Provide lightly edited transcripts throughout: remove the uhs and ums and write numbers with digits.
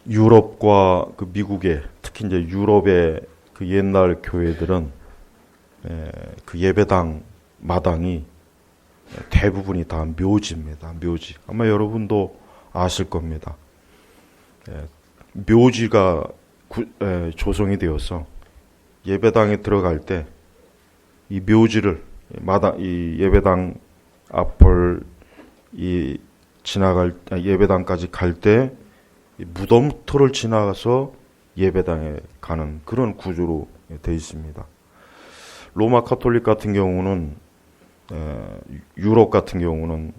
유럽과 그 미국의, 특히 이제 유럽의 그 옛날 교회들은 그 예배당 마당이 대부분이 다 묘지입니다. 묘지. 아마 여러분도 아실 겁니다. 묘지가 조성이 되어서 예배당에 들어갈 때 이 묘지를 이 예배당 앞을 예배당까지 갈 때 무덤터를 지나가서 예배당에 가는 그런 구조로 되어 있습니다. 로마 카톨릭 같은 경우는 유럽 같은 경우는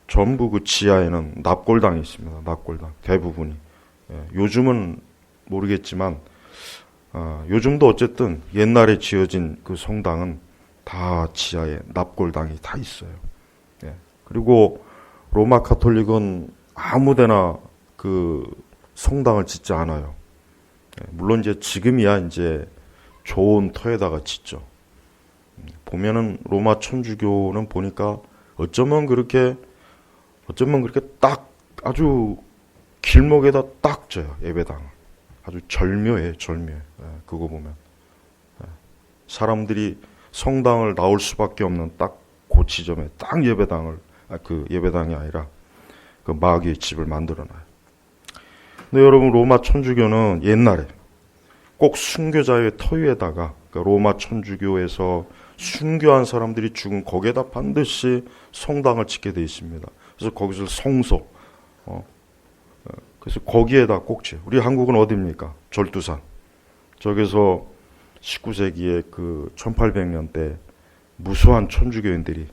전부 그 지하에는 납골당이 있습니다. 납골당 대부분이. 요즘은 모르겠지만 요즘도 어쨌든 옛날에 지어진 그 성당은 다 지하에 납골당이 다 있어요. 그리고 로마 카톨릭은 아무데나 그 성당을 짓지 않아요. 물론 이제 지금이야 이제 좋은 터에다가 짓죠. 보면은 로마 천주교는 보니까 어쩌면 그렇게 딱 아주 길목에다 딱 져요. 예배당. 아주 절묘해. 그거 보면. 사람들이 성당을 나올 수밖에 없는 딱 그 지점에 딱 그 예배당이 아니라 그 마귀의 집을 만들어놔요. 근데 여러분 로마 천주교는 옛날에 꼭 순교자의 터 위에다가 그러니까 로마 천주교에서 순교한 사람들이 죽은 거기에다 반드시 성당을 짓게 되어 있습니다. 그래서 거기서 성소, 그래서 거기에다 꼭 지어요. 우리 한국은 어디입니까? 절두산. 저기서 19세기에 그 1800년대 무수한 천주교인들이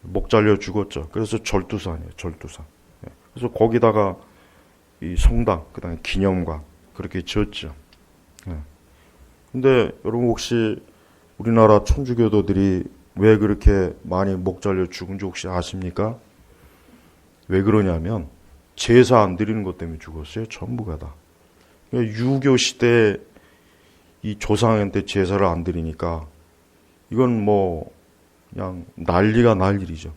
목 잘려 죽었죠. 그래서 절두산이에요. 절두산. 그래서 거기다가 이 성당, 그다음에 기념관 그렇게 지었죠. 근데 여러분 혹시 우리나라 천주교도들이 왜 그렇게 많이 목 잘려 죽은지 혹시 아십니까? 왜 그러냐면 제사 안 드리는 것 때문에 죽었어요. 전부가 다. 유교 시대에 이 조상한테 제사를 안 드리니까 이건 뭐 그냥 난리가 날 일이죠.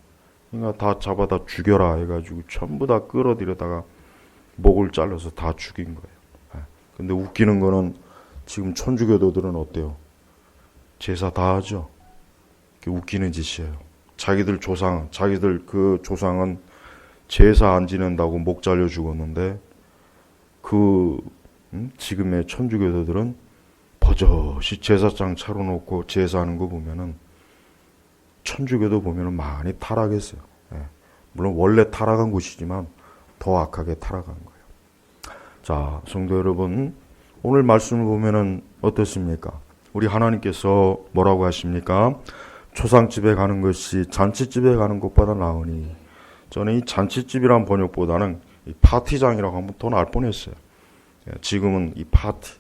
그러니까 다 잡아다 죽여라 해가지고 전부 다 끌어들여다가 목을 잘라서 다 죽인 거예요. 근데 웃기는 거는 지금 천주교도들은 어때요? 제사 다 하죠. 웃기는 짓이에요. 자기들 그 조상은 제사 안 지낸다고 목 잘려 죽었는데 지금의 천주교도들은 버젓이 제사장 차려놓고 제사하는 거 보면은 천주교도 보면은 많이 타락했어요. 물론 원래 타락한 곳이지만 더 악하게 타락한 거예요. 자, 성도 여러분, 오늘 말씀을 보면은 어떻습니까? 우리 하나님께서 뭐라고 하십니까? 초상집에 가는 것이 잔치집에 가는 것보다 나으니. 저는 이 잔치집이란 번역보다는 이 파티장이라고 하면 더 나을 뻔했어요. 지금은 이 파티.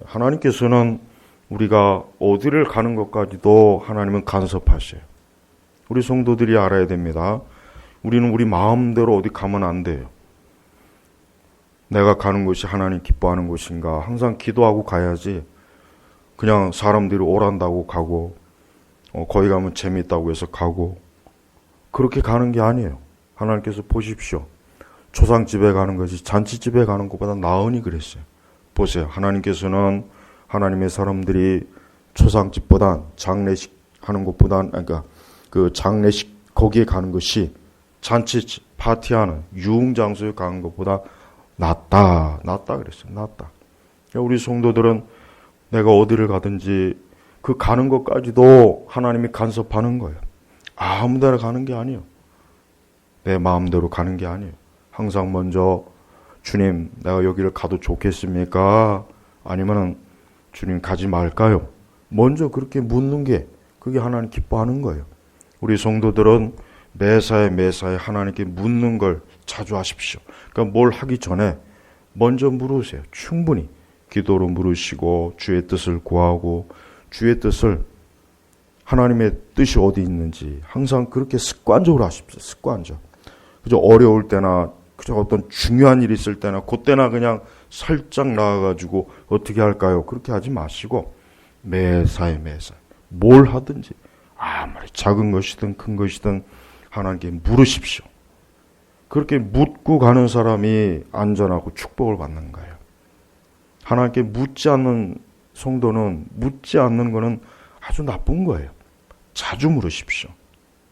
하나님께서는 우리가 어디를 가는 것까지도 하나님은 간섭하셔요. 우리 성도들이 알아야 됩니다. 우리는 우리 마음대로 어디 가면 안 돼요. 내가 가는 곳이 하나님 기뻐하는 곳인가 항상 기도하고 가야지 그냥 사람들이 오란다고 가고 거기 가면 재밌다고 해서 가고 그렇게 가는 게 아니에요. 하나님께서 보십시오. 초상집에 가는 것이 잔치집에 가는 것보다 나으니 그랬어요. 보세요. 하나님께서는 하나님의 사람들이 초상집보단 장례식 하는 것보단 그러니까 그 장례식 거기에 가는 것이 잔치집 파티하는 유흥장소에 가는 것보다 낫다 그랬어요. 낫다. 우리 성도들은 내가 어디를 가든지 그 가는 것까지도 하나님이 간섭하는 거예요. 아무 데나 가는 게 아니에요. 내 마음대로 가는 게 아니에요. 항상 먼저 주님 내가 여기를 가도 좋겠습니까? 아니면은 주님 가지 말까요? 먼저 그렇게 묻는 게 그게 하나님 기뻐하는 거예요. 우리 성도들은 매사에 하나님께 묻는 걸 자주 하십시오. 그러니까 뭘 하기 전에 먼저 물으세요. 충분히 기도로 물으시고 주의 뜻을 구하고 주의 뜻을 하나님의 뜻이 어디 있는지 항상 그렇게 습관적으로 하십시오. 습관적. 그저 어려울 때나 그저 어떤 중요한 일이 있을 때나 그때나 그냥 살짝 나와가지고 어떻게 할까요? 그렇게 하지 마시고 매사에 뭘 하든지 아무리 작은 것이든 큰 것이든 하나님께 물으십시오. 그렇게 묻고 가는 사람이 안전하고 축복을 받는 거예요. 하나님께 묻지 않는 성도는, 묻지 않는 거는 아주 나쁜 거예요. 자주 물으십시오.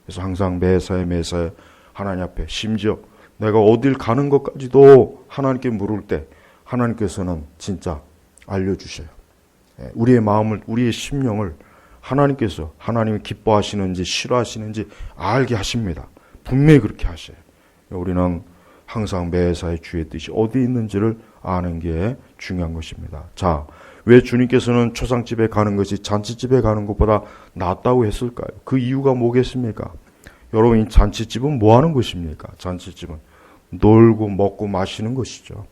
그래서 항상 매사에 하나님 앞에, 심지어 내가 어딜 가는 것까지도 하나님께 물을 때 하나님께서는 진짜 알려주셔요. 우리의 마음을, 우리의 심령을 하나님께서 하나님이 기뻐하시는지 싫어하시는지 알게 하십니다. 분명히 그렇게 하셔요. 우리는 항상 매사에 주의 뜻이 어디 있는지를 아는 게 중요한 것입니다. 자, 왜 주님께서는 초상집에 가는 것이 잔치집에 가는 것보다 낫다고 했을까요? 그 이유가 뭐겠습니까? 여러분, 이 잔치집은 뭐 하는 것입니까? 잔치집은 놀고 먹고 마시는 것이죠.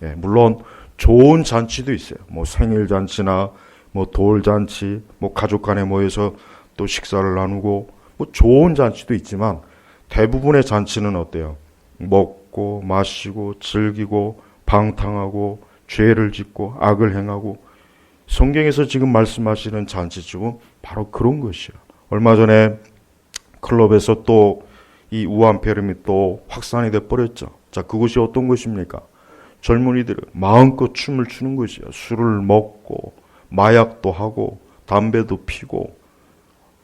예, 물론 좋은 잔치도 있어요. 뭐 생일잔치나 뭐 돌잔치, 뭐 가족 간에 모여서 또 식사를 나누고 뭐 좋은 잔치도 있지만 대부분의 잔치는 어때요? 먹고 마시고 즐기고 방탕하고 죄를 짓고 악을 행하고, 성경에서 지금 말씀하시는 잔치집은 바로 그런 것이에요. 얼마 전에 클럽에서 또 이 우한폐렴이 또 확산이 돼 버렸죠. 자, 그것이 어떤 것입니까? 젊은이들은 마음껏 춤을 추는 것이에요. 술을 먹고 마약도 하고 담배도 피고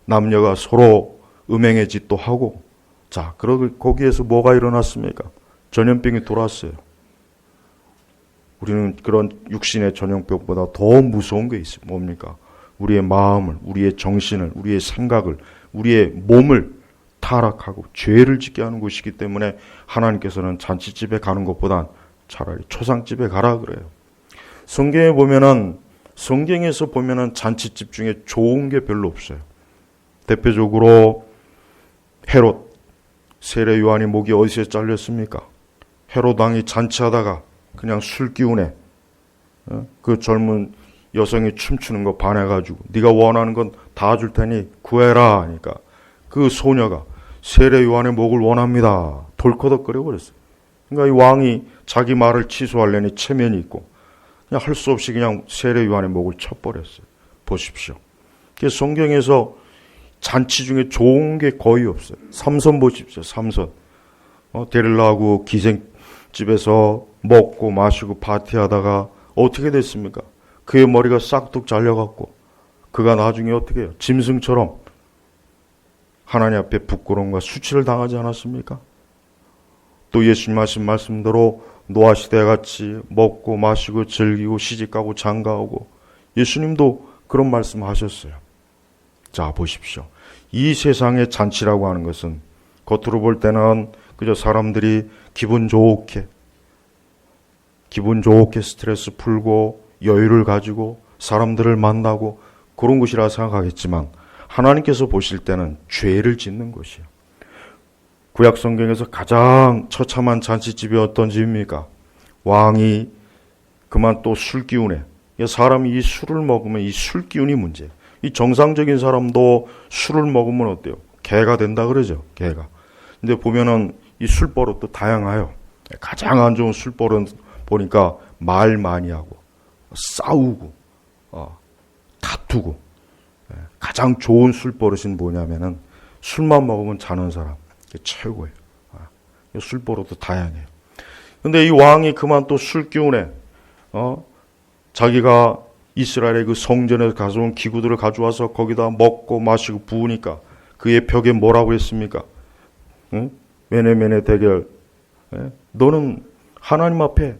남녀가 서로 음행의 짓도 하고. 자, 그러고 거기에서 뭐가 일어났습니까? 전염병이 돌았어요. 우리는 그런 육신의 전염병보다 더 무서운 게 있어요. 뭡니까? 우리의 마음을, 우리의 정신을, 우리의 생각을, 우리의 몸을 타락하고 죄를 짓게 하는 것이기 때문에 하나님께서는 잔치집에 가는 것보단 차라리 초상집에 가라 그래요. 성경에서 보면은 잔치집 중에 좋은 게 별로 없어요. 대표적으로 헤롯, 세례 요한이 목이 어디서 잘렸습니까? 헤롯 왕이 잔치하다가 그냥 술 기운에 그 젊은 여성이 춤추는 거 반해가지고 네가 원하는 건 다 줄 테니 구해라 하니까 그 소녀가 세례 요한의 목을 원합니다. 덜커덕거려 버렸어요. 그러니까 이 왕이 자기 말을 취소하려니 체면이 있고 그냥 할 수 없이 그냥 세례 요한의 목을 쳐버렸어요. 보십시오. 그래서 성경에서 잔치 중에 좋은 게 거의 없어요. 삼손 보십시오. 삼손. 데릴라하고 기생집에서 먹고 마시고 파티하다가 어떻게 됐습니까? 그의 머리가 싹둑 잘려갖고 그가 나중에 어떻게 해요? 짐승처럼 하나님 앞에 부끄러움과 수치를 당하지 않았습니까? 또 예수님 하신 말씀대로 노아시대 같이 먹고 마시고 즐기고 시집가고 장가오고, 예수님도 그런 말씀 하셨어요. 자, 보십시오. 이 세상의 잔치라고 하는 것은 겉으로 볼 때는 그저 사람들이 기분 좋게 스트레스 풀고 여유를 가지고 사람들을 만나고 그런 것이라 생각하겠지만 하나님께서 보실 때는 죄를 짓는 것이에요. 구약 성경에서 가장 처참한 잔치집이 어떤 집입니까? 왕이 그만 또 술 기운에, 사람이 이 술을 먹으면 이 술 기운이 문제예요. 이 정상적인 사람도 술을 먹으면 어때요? 개가 된다 그러죠. 개가. 근데 보면은 이 술버릇도 다양해요. 가장 안 좋은 술버릇 보니까 말 많이 하고 싸우고 다투고. 가장 좋은 술버릇은 뭐냐면은 술만 먹으면 자는 사람. 이게 최고예요. 술버릇도 다양해요. 근데 이 왕이 그만 또 술 기운에 자기가 이스라엘의 그 성전에서 가져온 기구들을 가져와서 거기다 먹고 마시고 부으니까 그의 벽에 뭐라고 했습니까? 응? 메네메네 대결. 너는 하나님 앞에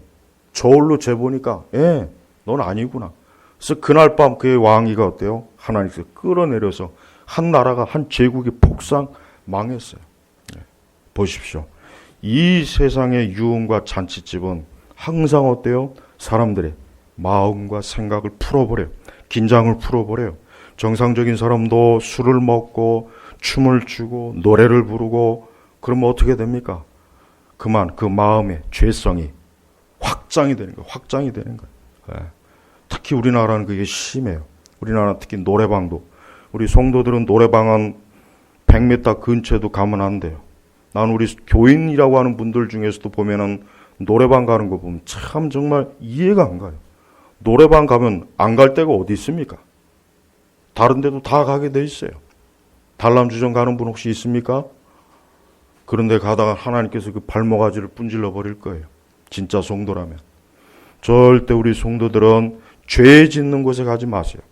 저울로 재보니까 넌 아니구나. 그래서 그날 밤 그의 왕위가 어때요? 하나님께서 끌어내려서 한 나라가, 한 제국이 폭삭 망했어요. 보십시오. 이 세상의 유흥과 잔치집은 항상 어때요? 사람들의 마음과 생각을 풀어버려요. 긴장을 풀어버려요. 정상적인 사람도 술을 먹고 춤을 추고 노래를 부르고 그러면 어떻게 됩니까? 그만 그 마음의 죄성이 확장이 되는 거예요. 확장이 되는 거예요. 특히 우리나라는 그게 심해요. 우리나라 특히 노래방도. 우리 성도들은 노래방 한 100m 근처에도 가면 안 돼요. 난 우리 교인이라고 하는 분들 중에서도 보면은 노래방 가는 거 보면 참 정말 이해가 안 가요. 노래방 가면 안 갈 데가 어디 있습니까? 다른 데도 다 가게 돼 있어요. 단람주점 가는 분 혹시 있습니까? 그런데 가다가 하나님께서 그 발모가지를 분질러 버릴 거예요. 진짜 성도라면. 절대 우리 성도들은 죄 짓는 곳에 가지 마세요.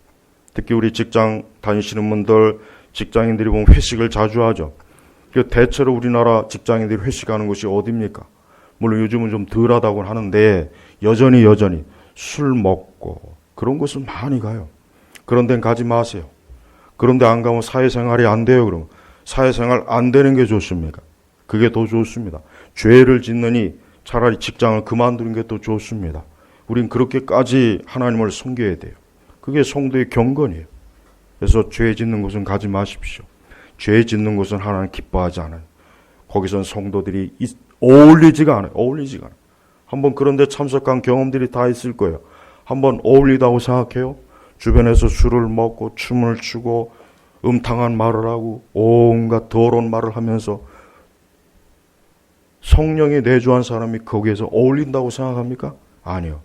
특히 우리 직장 다니시는 분들, 직장인들이 보면 회식을 자주 하죠. 대체로 우리나라 직장인들이 회식하는 곳이 어디입니까? 물론 요즘은 좀 덜하다고 하는데 여전히 술 먹고 그런 곳은 많이 가요. 그런 데는 가지 마세요. 그런 데 안 가면 사회생활이 안 돼요. 그러면 사회생활 안 되는 게 좋습니까? 그게 더 좋습니다. 죄를 짓느니 차라리 직장을 그만두는 게 더 좋습니다. 우린 그렇게까지 하나님을 섬겨야 돼요. 그게 성도의 경건이에요. 그래서 죄 짓는 곳은 가지 마십시오. 죄 짓는 곳은 하나님 기뻐하지 않아요. 거기선 성도들이 어울리지가 않아요. 한번 그런 데 참석한 경험들이 다 있을 거예요. 한번 어울리다고 생각해요. 주변에서 술을 먹고 춤을 추고 음탕한 말을 하고 온갖 더러운 말을 하면서 성령이 내주한 사람이 거기에서 어울린다고 생각합니까? 아니요.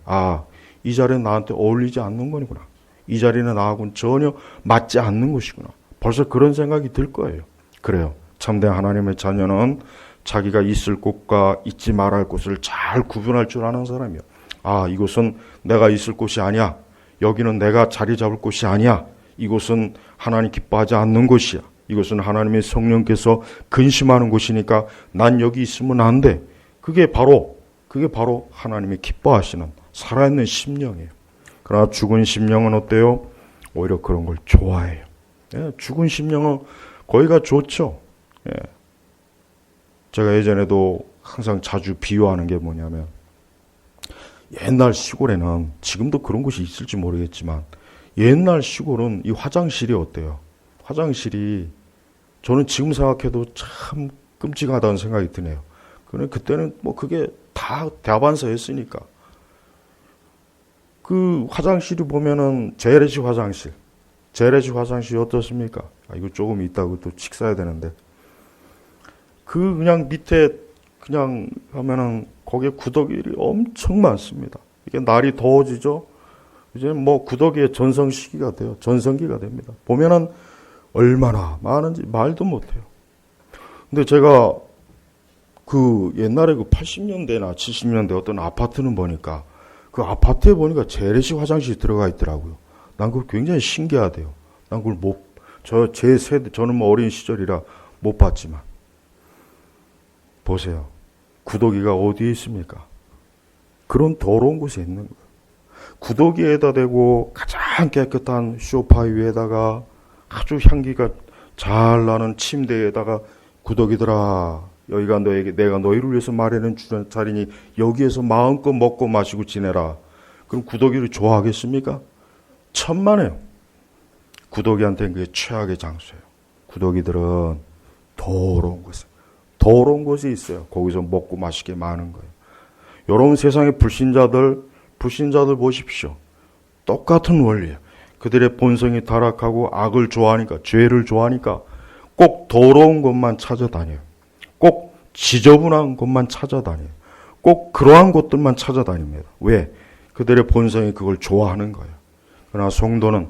이 자리는 나한테 어울리지 않는 거구나. 이 자리는 나하고는 전혀 맞지 않는 것이구나. 벌써 그런 생각이 들 거예요. 그래요. 참된 하나님의 자녀는 자기가 있을 곳과 있지 말아야 할 곳을 잘 구분할 줄 아는 사람이요. 이곳은 내가 있을 곳이 아니야. 여기는 내가 자리 잡을 곳이 아니야. 이곳은 하나님 기뻐하지 않는 곳이야. 이것은 하나님의 성령께서 근심하는 곳이니까 난 여기 있으면 안 돼. 그게 바로 하나님이 기뻐하시는 살아있는 심령이에요. 그러나 죽은 심령은 어때요? 오히려 그런 걸 좋아해요. 죽은 심령은 거기가 좋죠. 제가 예전에도 항상 자주 비유하는 게 뭐냐면 옛날 시골에는 지금도 그런 곳이 있을지 모르겠지만 옛날 시골은 이 화장실이 어때요? 화장실이 저는 지금 생각해도 참 끔찍하다는 생각이 드네요. 그때는 그게 다 다반사였으니까. 그 화장실이 보면은 재래식 화장실이 어떻습니까? 이거 조금 이따가 또 식사해야 되는데. 그냥 밑에 그냥 하면은 거기에 구더기들이 엄청 많습니다. 이게 날이 더워지죠? 이제 구더기의 전성기가 됩니다. 보면은 얼마나 많은지 말도 못해요. 근데 제가 옛날에 80년대나 70년대 어떤 아파트는 보니까 그 아파트에 보니까 재래식 화장실이 들어가 있더라고요. 난 그걸 굉장히 신기하대요. 난 그걸 제 세대, 저는 어린 시절이라 못 봤지만. 보세요. 구더기가 어디에 있습니까? 그런 더러운 곳에 있는 거예요. 구더기에다 대고 가장 깨끗한 소파 위에다가 아주 향기가 잘 나는 침대에다가 구더기들아, 여기가 내가 너희를 위해서 마련한 자리니 여기에서 마음껏 먹고 마시고 지내라. 그럼 구더기를 좋아하겠습니까? 천만에요. 구더기한테는 그게 최악의 장소예요. 구더기들은 더러운 곳이 있어요. 거기서 먹고 마시게 많은 거예요. 여러분 세상의 불신자들 보십시오. 똑같은 원리예요. 그들의 본성이 타락하고 악을 좋아하니까, 죄를 좋아하니까 꼭 더러운 것만 찾아다녀요. 꼭 지저분한 곳만 찾아다녀요. 꼭 그러한 곳들만 찾아다닙니다. 왜? 그들의 본성이 그걸 좋아하는 거예요. 그러나 성도는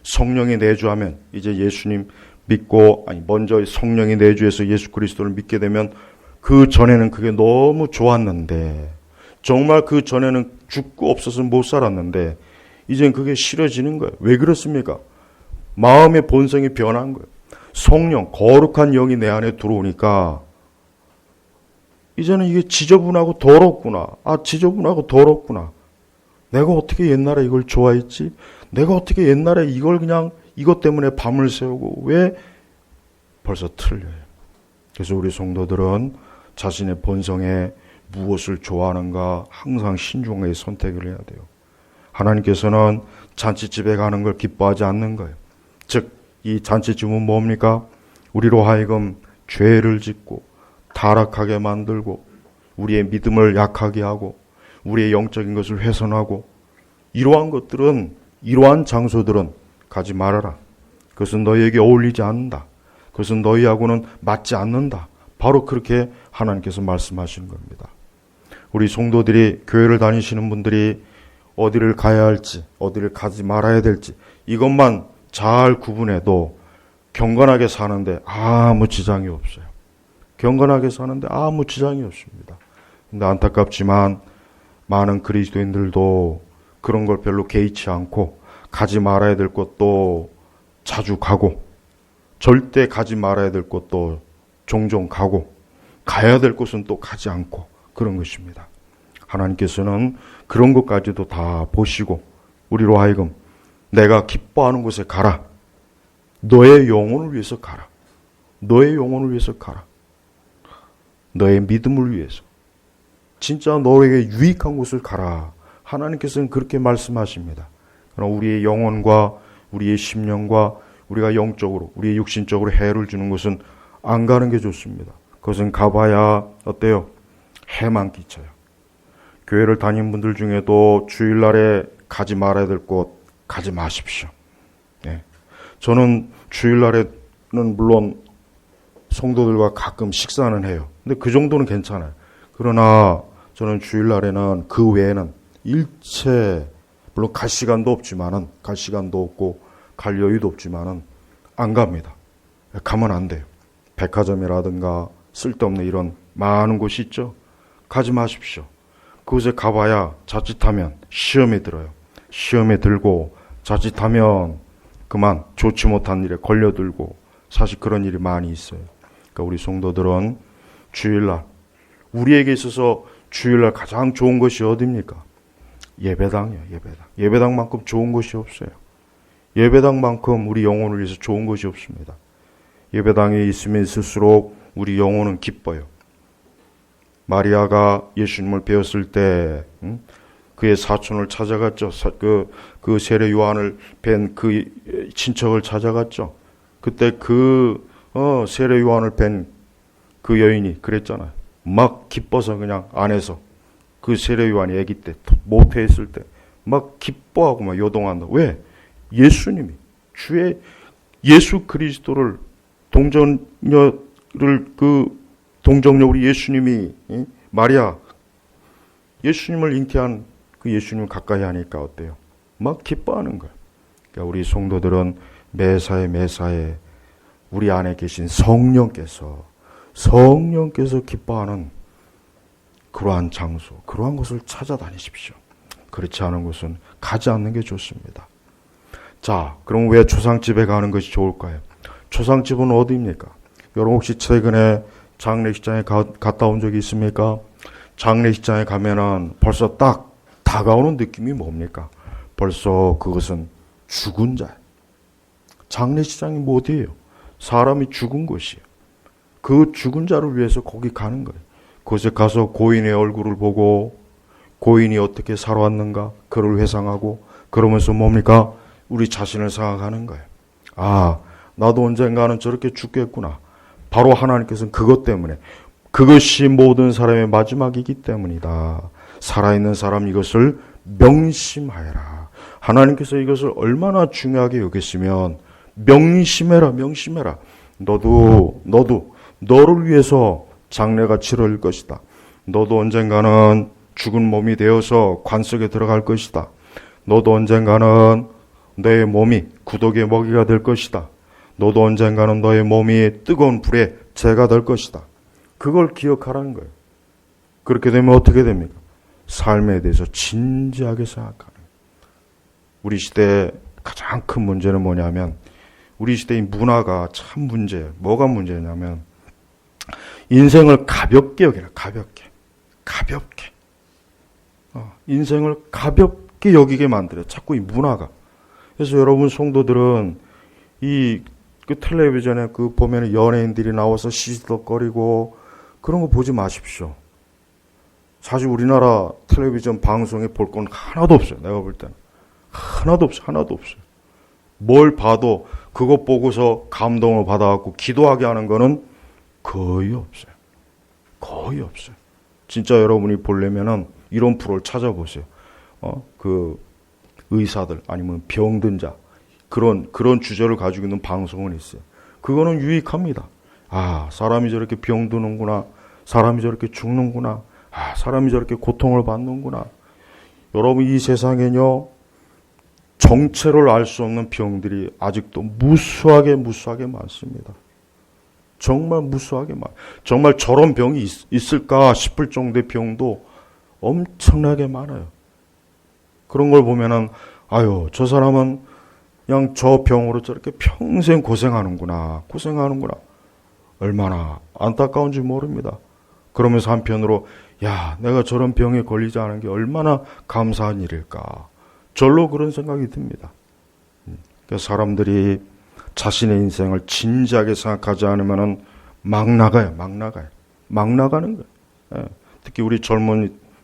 성령이 내주하면 이제 예수님 믿고 먼저 성령이 내주해서 예수 그리스도를 믿게 되면 그 전에는 그게 너무 좋았는데 정말 그 전에는 죽고 없어서 못 살았는데 이젠 그게 싫어지는 거예요. 왜 그렇습니까? 마음의 본성이 변한 거예요. 성령, 거룩한 영이 내 안에 들어오니까 이제는 이게 지저분하고 더럽구나. 지저분하고 더럽구나. 내가 어떻게 옛날에 이걸 좋아했지? 내가 어떻게 옛날에 이걸 그냥 이것 때문에 밤을 새우고 왜 벌써 틀려요. 그래서 우리 성도들은 자신의 본성에 무엇을 좋아하는가 항상 신중하게 선택을 해야 돼요. 하나님께서는 잔치집에 가는 걸 기뻐하지 않는 거예요. 즉, 이 잔치집은 뭡니까? 우리로 하여금 죄를 짓고 타락하게 만들고 우리의 믿음을 약하게 하고 우리의 영적인 것을 훼손하고 이러한 장소들은 가지 말아라. 그것은 너희에게 어울리지 않는다. 그것은 너희하고는 맞지 않는다. 바로 그렇게 하나님께서 말씀하시는 겁니다. 우리 성도들이 교회를 다니시는 분들이 어디를 가야 할지 어디를 가지 말아야 될지 이것만 잘 구분해도 경건하게 사는데 아무 지장이 없어요. 경건하게 사는데 아무 지장이 없습니다. 근데 안타깝지만 많은 그리스도인들도 그런 걸 별로 개의치 않고 가지 말아야 될 곳도 자주 가고 절대 가지 말아야 될 곳도 종종 가고 가야 될 곳은 또 가지 않고 그런 것입니다. 하나님께서는 그런 것까지도 다 보시고 우리로 하여금 내가 기뻐하는 곳에 가라. 너의 영혼을 위해서 가라. 너의 영혼을 위해서 가라. 너의 믿음을 위해서. 진짜 너에게 유익한 곳을 가라. 하나님께서는 그렇게 말씀하십니다. 그럼 우리의 영혼과 우리의 심령과 우리가 영적으로, 우리의 육신적으로 해를 주는 것은 안 가는 게 좋습니다. 그것은 가봐야 어때요? 해만 끼쳐요. 교회를 다니는 분들 중에도 주일날에 가지 말아야 될 곳 가지 마십시오. 네. 저는 주일날에는 물론 성도들과 가끔 식사는 해요. 근데 그 정도는 괜찮아요. 그러나 저는 주일날에는 그 외에는 일체 물론 갈 시간도 없지만은 갈 시간도 없고 갈 여유도 없지만은 안 갑니다. 가면 안 돼요. 백화점이라든가 쓸데없는 이런 많은 곳이 있죠. 가지 마십시오. 그곳에 가봐야 자칫하면 시험에 들어요. 시험에 들고 자칫하면 그만 좋지 못한 일에 걸려들고 사실 그런 일이 많이 있어요. 그러니까 우리 성도들은 주일날 우리에게 있어서 주일날 가장 좋은 것이 어디입니까? 예배당이에요. 예배당. 예배당만큼 좋은 것이 없어요. 예배당만큼 우리 영혼을 위해서 좋은 것이 없습니다. 예배당에 있으면 있을수록 우리 영혼은 기뻐요. 마리아가 예수님을 배웠을 때 그의 사촌을 찾아갔죠. 그 세례 요한을 뵌 그 친척을 찾아갔죠. 그때 세례 요한을 뵌 그 여인이 그랬잖아요. 막 기뻐서 그냥 안에서 그 세례 요한이 아기 때 모태했을 때 막 기뻐하고 막 요동한다. 왜? 예수님이 주의 예수 그리스도를 동정녀를 동정녀 우리 예수님이 마리아 예수님을 잉태한 그 예수님을 가까이 하니까 어때요? 막 기뻐하는 거예요. 그러니까 우리 성도들은 매사에 우리 안에 계신 성령께서 기뻐하는 그러한 장소, 그러한 곳을 찾아다니십시오. 그렇지 않은 곳은 가지 않는 게 좋습니다. 자, 그럼 왜 초상집에 가는 것이 좋을까요? 초상집은 어디입니까? 여러분 혹시 최근에 장례식장에 갔다 온 적이 있습니까? 장례식장에 가면은 벌써 딱 다가오는 느낌이 뭡니까? 벌써 그것은 죽은 자. 장례식장이 뭐 어디예요? 사람이 죽은 곳이에요. 그 죽은 자를 위해서 거기 가는 거예요. 그곳에 가서 고인의 얼굴을 보고 고인이 어떻게 살아왔는가 그를 회상하고 그러면서 뭡니까? 우리 자신을 생각하는 거예요. 아, 나도 언젠가는 저렇게 죽겠구나. 바로 하나님께서는 그것 때문에 그것이 모든 사람의 마지막이기 때문이다. 살아있는 사람 이것을 명심하여라. 하나님께서 이것을 얼마나 중요하게 여겼으면 명심해라. 너도 너를 위해서 장례가 치러질 것이다. 너도 언젠가는 죽은 몸이 되어서 관 속에 들어갈 것이다. 너도 언젠가는 너의 몸이 구더기의 먹이가 될 것이다. 너도 언젠가는 너의 몸이 뜨거운 불에 재가 될 것이다. 그걸 기억하라는 거예요. 그렇게 되면 어떻게 됩니까? 삶에 대해서 진지하게 생각하는. 우리 시대의 가장 큰 문제는 뭐냐면 우리 시대의 문화가 참 문제예요. 뭐가 문제냐면 인생을 가볍게 여기라. 가볍게. 인생을 가볍게 여기게 만들어요. 자꾸 이 문화가. 그래서 여러분 성도들은 그 텔레비전에 보면 연예인들이 나와서 시시덕거리고 그런 거 보지 마십시오. 사실 우리나라 텔레비전 방송에 볼 건 하나도 없어요. 내가 볼 때는. 하나도 없어요. 뭘 봐도 그것 보고서 감동을 받아갖고 기도하게 하는 거는 거의 없어요. 진짜 여러분이 보려면은 이런 프로를 찾아보세요. 그 의사들 아니면 병든 자 그런 주제를 가지고 있는 방송은 있어요. 그거는 유익합니다. 아, 사람이 저렇게 병드는구나. 사람이 저렇게 죽는구나. 아, 사람이 저렇게 고통을 받는구나. 여러분 이 세상에는요. 정체를 알 수 없는 병들이 아직도 무수하게 많습니다. 정말 무수하게 많아요. 정말 저런 병이 있을까 싶을 정도의 병도 엄청나게 많아요. 그런 걸 보면은 아유, 저 사람은 그냥 저 병으로 저렇게 평생 고생하는구나. 얼마나 안타까운지 모릅니다. 그러면서 한편으로 야, 내가 저런 병에 걸리지 않은 게 얼마나 감사한 일일까. 절로 그런 생각이 듭니다. 그러니까 사람들이 자신의 인생을 진지하게 생각하지 않으면은 막 나가요. 막 나가는 거예요. 예. 특히 우리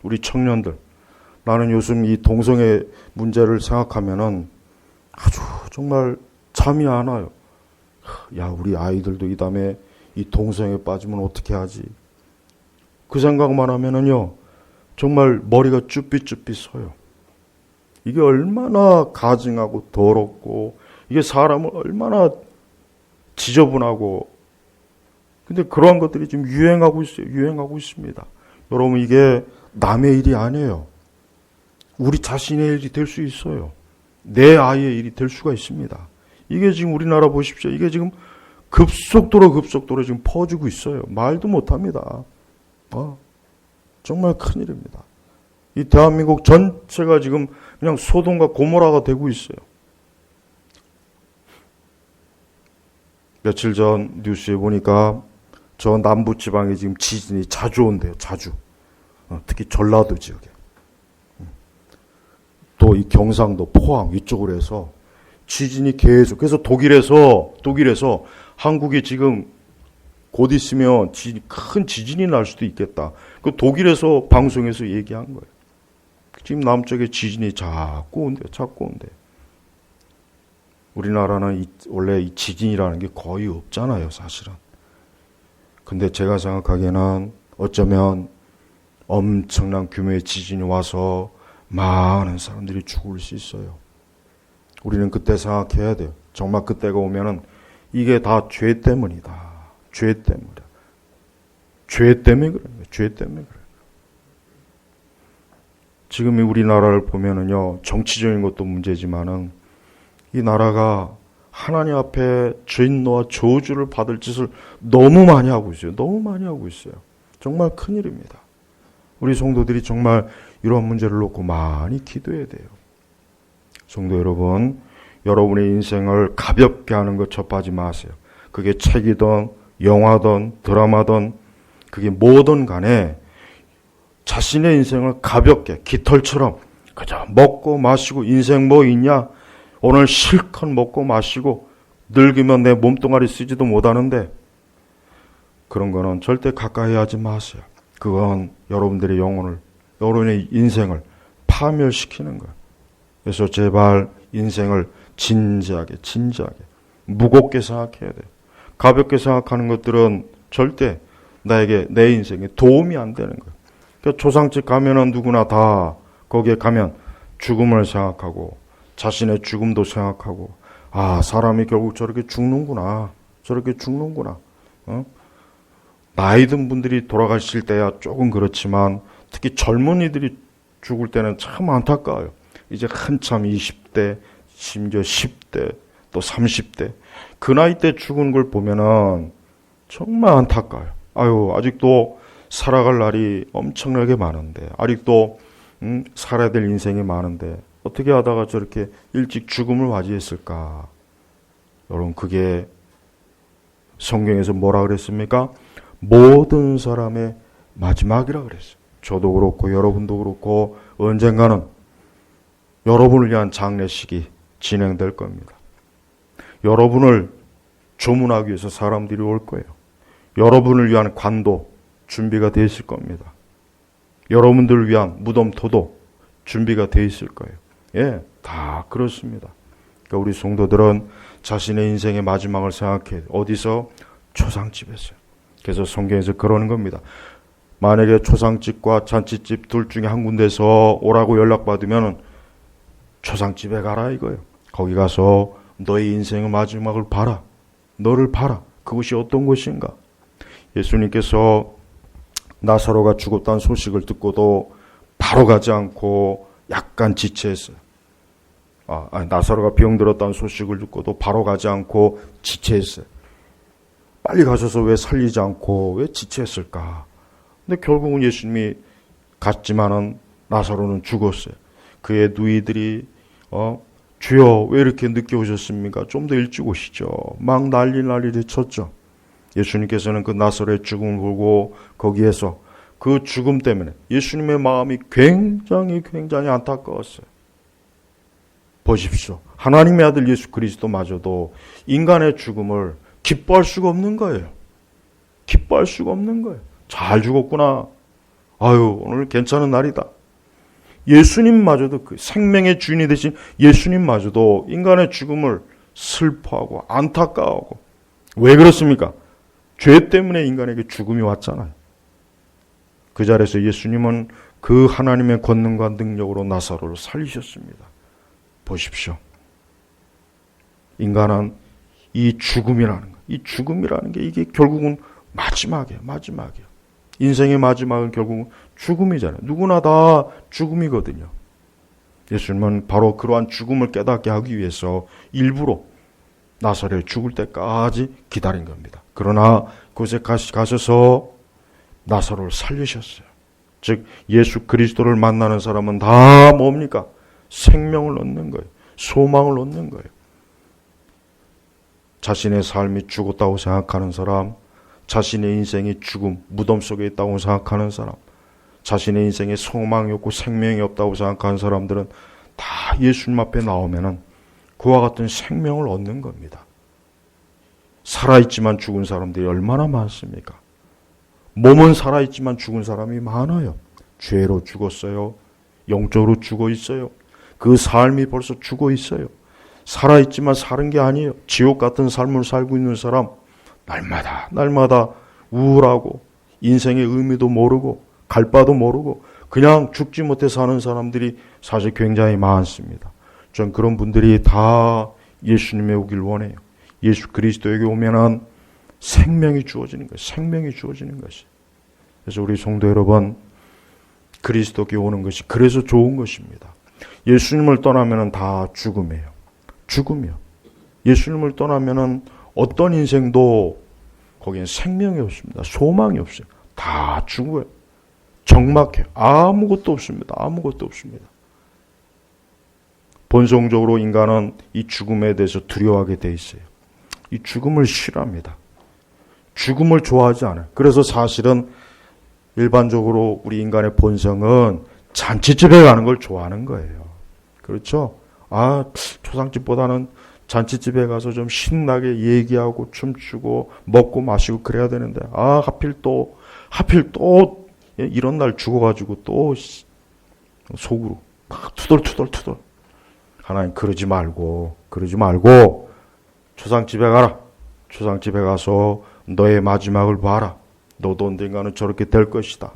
우리 청년들. 나는 요즘 이 동성애 문제를 생각하면은 아주 정말 잠이 안 와요. 야, 우리 아이들도 이 다음에 이 동성애에 빠지면 어떻게 하지? 그 생각만 하면은요, 정말 머리가 쭈삣쭈삣 서요. 이게 얼마나 가증하고 더럽고, 이게 사람을 얼마나 지저분하고, 근데 그러한 것들이 지금 유행하고 있습니다. 여러분, 이게 남의 일이 아니에요. 우리 자신의 일이 될 수 있어요. 내 아이의 일이 될 수가 있습니다. 이게 지금 우리나라 보십시오. 이게 지금 급속도로 지금 퍼지고 있어요. 말도 못합니다. 정말 큰일입니다. 이 대한민국 전체가 지금 그냥 소돔과 고모라가 되고 있어요. 며칠 전 뉴스에 보니까 저 남부 지방에 지금 지진이 자주 온대요. 자주. 특히 전라도 지역에. 또 이 경상도, 포항 이쪽으로 해서 지진이 계속. 그래서 독일에서 한국이 지금 곧 있으면 큰 지진이 날 수도 있겠다. 그 독일에서 방송에서 얘기한 거예요. 지금 남쪽에 지진이 자꾸 온대. 우리나라는 원래 이 지진이라는 게 거의 없잖아요, 사실은. 근데 제가 생각하기에는 어쩌면 엄청난 규모의 지진이 와서 많은 사람들이 죽을 수 있어요. 우리는 그때 생각해야 돼요. 정말 그때가 오면은 이게 다 죄 때문이다. 죄 때문에 그래요. 지금 우리나라를 보면은요, 정치적인 것도 문제지만은 이 나라가 하나님 앞에 죄인노와 저주를 받을 짓을 너무 많이 하고 있어요. 정말 큰일입니다. 우리 성도들이 정말 이런 문제를 놓고 많이 기도해야 돼요. 성도 여러분, 여러분의 인생을 가볍게 하는 것 접하지 마세요. 그게 책이든 영화든 드라마든 그게 뭐든 간에 자신의 인생을 가볍게 깃털처럼 그저 먹고 마시고 인생 뭐 있냐? 오늘 실컷 먹고 마시고 늙으면 내 몸뚱아리 쓰지도 못하는데 그런 거는 절대 가까이 하지 마세요. 그건 여러분들의 여러분의 인생을 파멸시키는 거예요. 그래서 제발 인생을 진지하게 무겁게 생각해야 돼요. 가볍게 생각하는 것들은 절대 나에게 내 인생에 도움이 안 되는 거예요. 그러니까 초상집 가면은 누구나 다 거기에 가면 죽음을 생각하고 자신의 죽음도 생각하고 사람이 결국 저렇게 죽는구나. 나이 든 분들이 돌아가실 때야 조금 그렇지만 특히 젊은이들이 죽을 때는 참 안타까워요. 이제 한참 20대, 심지어 10대, 또 30대 그 나이 때 죽은 걸 보면은 정말 안타까워요. 아직도 살아갈 날이 엄청나게 많은데 아직도 살아야 될 인생이 많은데 어떻게 하다가 저렇게 일찍 죽음을 맞이했을까? 여러분, 그게 성경에서 뭐라 그랬습니까? 모든 사람의 마지막이라 그랬어요. 저도 그렇고 여러분도 그렇고 언젠가는 여러분을 위한 장례식이 진행될 겁니다. 여러분을 조문하기 위해서 사람들이 올 거예요. 여러분을 위한 관도 준비가 되어 있을 겁니다. 여러분들을 위한 무덤토도 준비가 되어 있을 거예요. 예, 다 그렇습니다. 그러니까 우리 성도들은 자신의 인생의 마지막을 생각해. 어디서? 초상집에서요. 그래서 성경에서 그러는 겁니다. 만약에 초상집과 잔치집 둘 중에 한 군데서 오라고 연락받으면 초상집에 가라 이거예요. 거기 가서 너의 인생의 마지막을 봐라. 너를 봐라. 그것이 어떤 것인가? 예수님께서 나사로가 죽었다는 소식을 듣고도 바로 가지 않고 약간 지체했어요. 나사로가 병들었다는 소식을 듣고도 바로 가지 않고 지체했어요. 빨리 가셔서 왜 살리지 않고 왜 지체했을까? 근데 결국은 예수님이 갔지만은 나사로는 죽었어요. 그의 누이들이 주여 왜 이렇게 늦게 오셨습니까? 좀 더 일찍 오시죠. 막 난리를 쳤죠. 예수님께서는 그 나사로의 죽음을 보고 거기에서 그 죽음 때문에 예수님의 마음이 굉장히 안타까웠어요. 보십시오. 하나님의 아들 예수 그리스도마저도 인간의 죽음을 기뻐할 수가 없는 거예요. 기뻐할 수가 없는 거예요. 잘 죽었구나. 아유, 오늘 괜찮은 날이다. 예수님마저도 그 생명의 주인이 되신 예수님마저도 인간의 죽음을 슬퍼하고 안타까워하고. 왜 그렇습니까? 죄 때문에 인간에게 죽음이 왔잖아요. 그 자리에서 예수님은 그 하나님의 권능과 능력으로 나사로를 살리셨습니다. 보십시오. 인간은 이 죽음이라는 게 이게 결국은 마지막이에요. 인생의 마지막은 결국은 죽음이잖아요. 누구나 다 죽음이거든요. 예수님은 바로 그러한 죽음을 깨닫게 하기 위해서 일부러 나사로에 죽을 때까지 기다린 겁니다. 그러나 그곳에 가셔서 나사로를 살리셨어요. 즉 예수 그리스도를 만나는 사람은 다 뭡니까? 생명을 얻는 거예요. 소망을 얻는 거예요. 자신의 삶이 죽었다고 생각하는 사람, 자신의 인생이 죽음, 무덤 속에 있다고 생각하는 사람, 자신의 인생에 소망이 없고 생명이 없다고 생각하는 사람들은 다 예수님 앞에 나오면은 그와 같은 생명을 얻는 겁니다. 살아있지만 죽은 사람들이 얼마나 많습니까? 몸은 살아있지만 죽은 사람이 많아요. 죄로 죽었어요. 영적으로 죽어 있어요. 그 삶이 벌써 죽어 있어요. 살아있지만 사는 게 아니에요. 지옥 같은 삶을 살고 있는 사람, 날마다 우울하고 인생의 의미도 모르고 갈 바도 모르고 그냥 죽지 못해 사는 사람들이 사실 굉장히 많습니다. 전 그런 분들이 다 예수님에 오길 원해요. 예수 그리스도에게 오면은 생명이 주어지는 거예요. 생명이 주어지는 것이. 그래서 우리 성도 여러분, 그리스도께 오는 것이 그래서 좋은 것입니다. 예수님을 떠나면은 다 죽음이에요. 죽음이요. 예수님을 떠나면은 어떤 인생도 거기엔 생명이 없습니다. 소망이 없어요. 다 죽어요. 적막해요. 아무것도 없습니다. 아무것도 없습니다. 본성적으로 인간은 이 죽음에 대해서 두려워하게 돼 있어요. 이 죽음을 싫어합니다. 죽음을 좋아하지 않아요. 그래서 사실은 일반적으로 우리 인간의 본성은 잔치집에 가는 걸 좋아하는 거예요. 그렇죠? 초상집보다는 잔치집에 가서 좀 신나게 얘기하고 춤추고 먹고 마시고 그래야 되는데 하필 또 이런 날 죽어가지고 또 속으로 막 투덜 하나님 그러지 말고 초상집에 가라. 초상집에 가서 너의 마지막을 봐라. 너도 언젠가는 저렇게 될 것이다.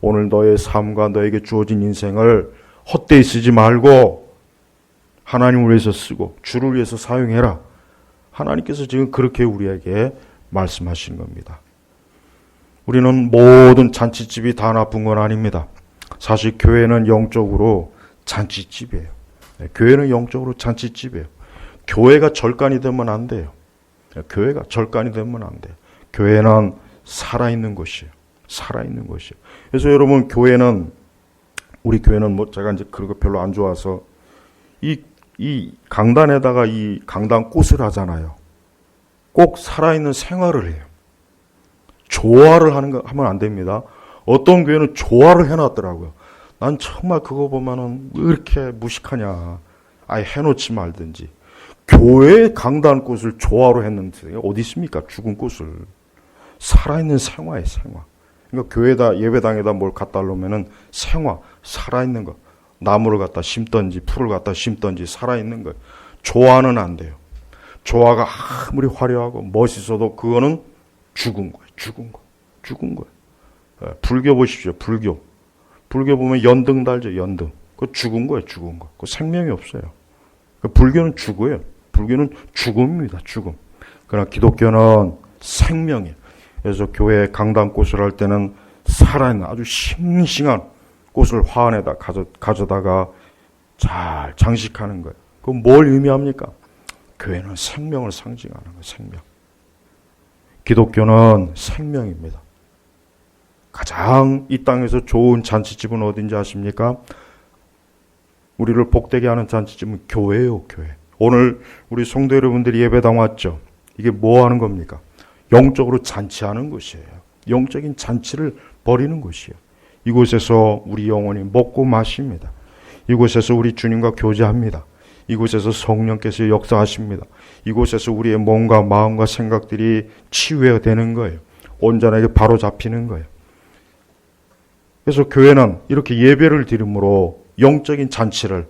오늘 너의 삶과 너에게 주어진 인생을 헛되이 쓰지 말고 하나님을 위해서 쓰고 주를 위해서 사용해라. 하나님께서 지금 그렇게 우리에게 말씀하신 겁니다. 우리는 모든 잔치집이 다 나쁜 건 아닙니다. 사실 교회는 영적으로 잔치집이에요. 교회는 영적으로 잔치집이에요. 교회가 절간이 되면 안 돼요. 교회가 절간이 되면 안 돼요. 교회는 살아있는 곳이에요. 살아있는 곳이에요. 그래서 여러분 우리 교회는 제가 이제 그런 거 별로 안 좋아서 이 강단에다가 이 강단 꽃을 하잖아요. 꼭 살아있는 생활을 해요. 조화를 하면 안 됩니다. 어떤 교회는 조화를 해놨더라고요. 난 정말 그거 보면은 왜 이렇게 무식하냐. 아예 해놓지 말든지. 교회의 강단 꽃을 조화로 했는데 어디 있습니까? 죽은 꽃을. 살아있는 생화예요, 생화. 그러니까 교회에다 예배당에다 뭘 갖다 놓으면은 생화, 살아있는 거. 나무를 갖다 심든지 풀을 갖다 심든지 살아있는 거예요. 조화는 안 돼요. 조화가 아무리 화려하고 멋있어도 그거는 죽은 거예요. 불교 보십시오. 불교 보면 연등 달죠. 연등. 그거 죽은 거예요. 그거 생명이 없어요. 불교는 죽어요. 불교는 죽음입니다. 죽음. 그러나 기독교는 생명이에요. 그래서 교회 강단꽃을 할 때는 살아있는 아주 싱싱한 꽃을 화 안에다 가져다가 잘 장식하는 거예요. 그건 뭘 의미합니까? 교회는 생명을 상징하는 거예요. 생명. 기독교는 생명입니다. 가장 이 땅에서 좋은 잔치집은 어딘지 아십니까? 우리를 복되게 하는 잔치집은 교회예요, 교회. 오늘 우리 성도 여러분들이 예배당 왔죠? 이게 뭐 하는 겁니까? 영적으로 잔치하는 것이에요. 영적인 잔치를 벌이는 것이에요. 이곳에서 우리 영혼이 먹고 마십니다. 이곳에서 우리 주님과 교제합니다. 이곳에서 성령께서 역사하십니다. 이곳에서 우리의 몸과 마음과 생각들이 치유되는 거예요. 온전하게 바로 잡히는 거예요. 그래서 교회는 이렇게 예배를 드림으로 영적인 잔치를